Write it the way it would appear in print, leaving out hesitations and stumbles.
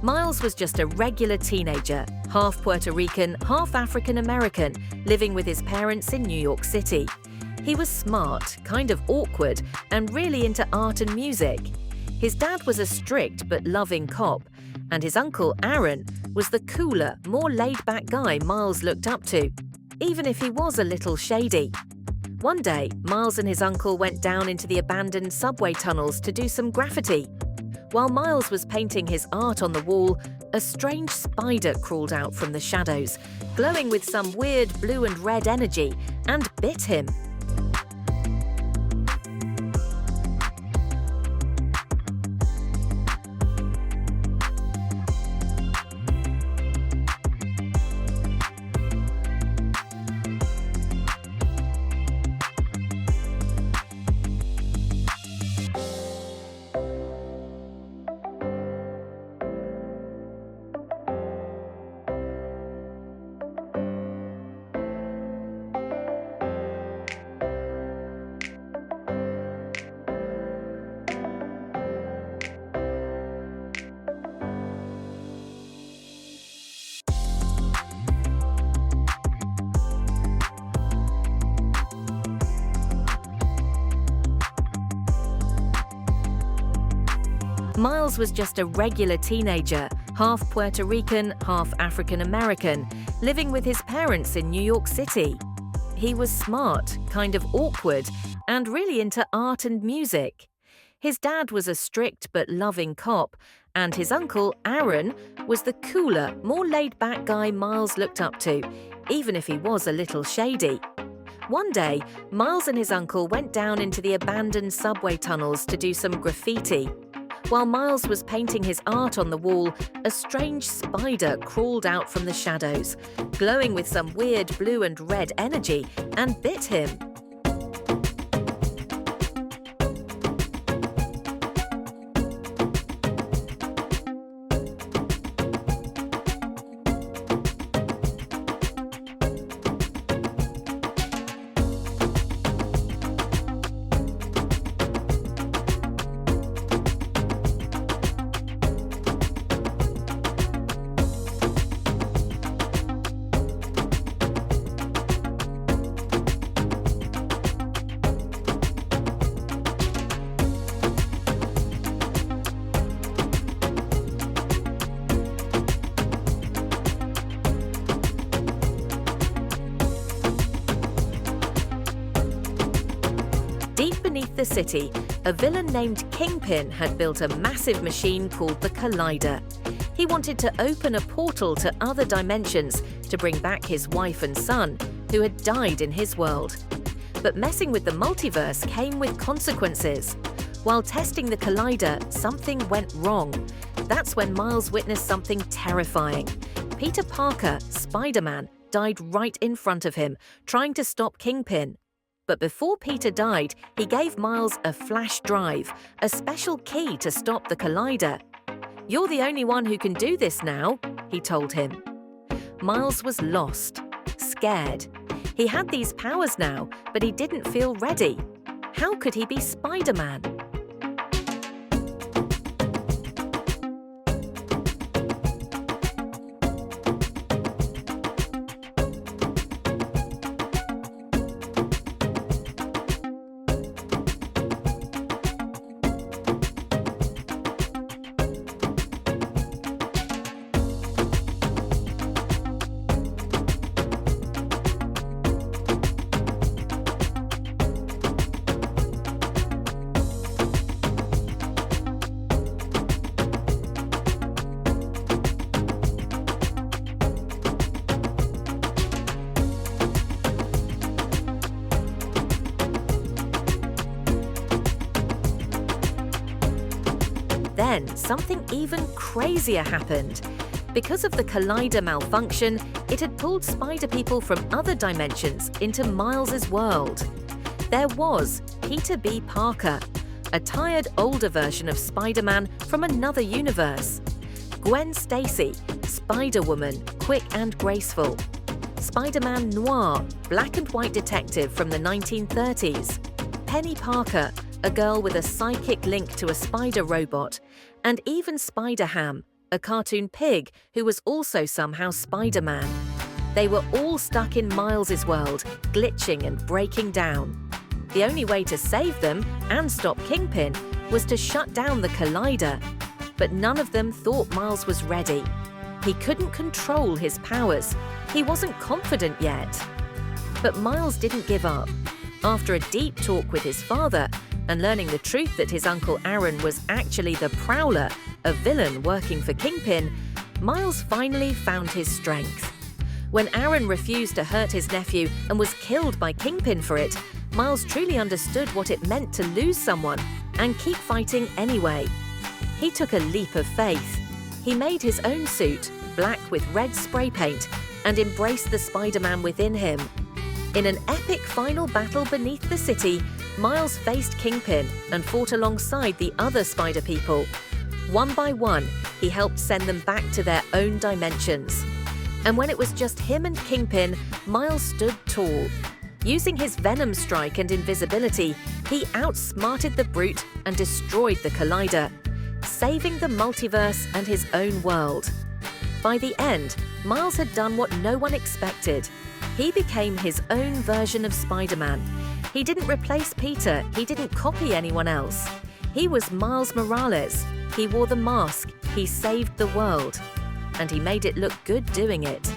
Miles was just a regular teenager, half Puerto Rican, half African American, living with his parents in New York City. He was smart, kind of awkward, and really into art and music. His dad was a strict but loving cop, and his uncle, Aaron, was the cooler, more laid-back guy Miles looked up to, even if he was a little shady. One day, Miles and his uncle went down into the abandoned subway tunnels to do some graffiti. While Miles was painting his art on the wall, a strange spider crawled out from the shadows, glowing with some weird blue and red energy, and bit him. Miles was just a regular teenager, half Puerto Rican, half African American, living with his parents in New York City. He was smart, kind of awkward, and really into art and music. His dad was a strict but loving cop, and his uncle, Aaron, was the cooler, more laid-back guy Miles looked up to, even if he was a little shady. One day, Miles and his uncle went down into the abandoned subway tunnels to do some graffiti. While Miles was painting his art on the wall, a strange spider crawled out from the shadows, glowing with some weird blue and red energy, and bit him. Deep beneath the city, a villain named Kingpin had built a massive machine called the Collider. He wanted to open a portal to other dimensions to bring back his wife and son, who had died in his world. But messing with the multiverse came with consequences. While testing the Collider, something went wrong. That's when Miles witnessed something terrifying. Peter Parker, Spider-Man, died right in front of him, trying to stop Kingpin. But before Peter died, he gave Miles a flash drive, a special key to stop the Collider. "You're the only one who can do this now," he told him. Miles was lost, scared. He had these powers now, but he didn't feel ready. How could he be Spider-Man? Then, something even crazier happened. Because of the Collider malfunction, it had pulled Spider people from other dimensions into Miles's world. There was Peter B. Parker, a tired, older version of Spider-Man from another universe. Gwen Stacy, Spider-Woman, quick and graceful. Spider-Man Noir, black and white detective from the 1930s. Penny Parker, a girl with a psychic link to a spider robot, and even Spider-Ham, a cartoon pig who was also somehow Spider-Man. They were all stuck in Miles's world, glitching and breaking down. The only way to save them and stop Kingpin was to shut down the Collider. But none of them thought Miles was ready. He couldn't control his powers. He wasn't confident yet. But Miles didn't give up. After a deep talk with his father and learning the truth that his Uncle Aaron was actually the Prowler, a villain working for Kingpin, Miles finally found his strength. When Aaron refused to hurt his nephew and was killed by Kingpin for it, Miles truly understood what it meant to lose someone and keep fighting anyway. He took a leap of faith. He made his own suit, black with red spray paint, and embraced the Spider-Man within him. In an epic final battle beneath the city, Miles faced Kingpin and fought alongside the other Spider people. One by one, he helped send them back to their own dimensions. And when it was just him and Kingpin, Miles stood tall. Using his Venom Strike and invisibility, he outsmarted the Brute and destroyed the Collider, saving the multiverse and his own world. By the end, Miles had done what no one expected. He became his own version of Spider-Man. He didn't replace Peter, he didn't copy anyone else. He was Miles Morales. He wore the mask, he saved the world. And he made it look good doing it.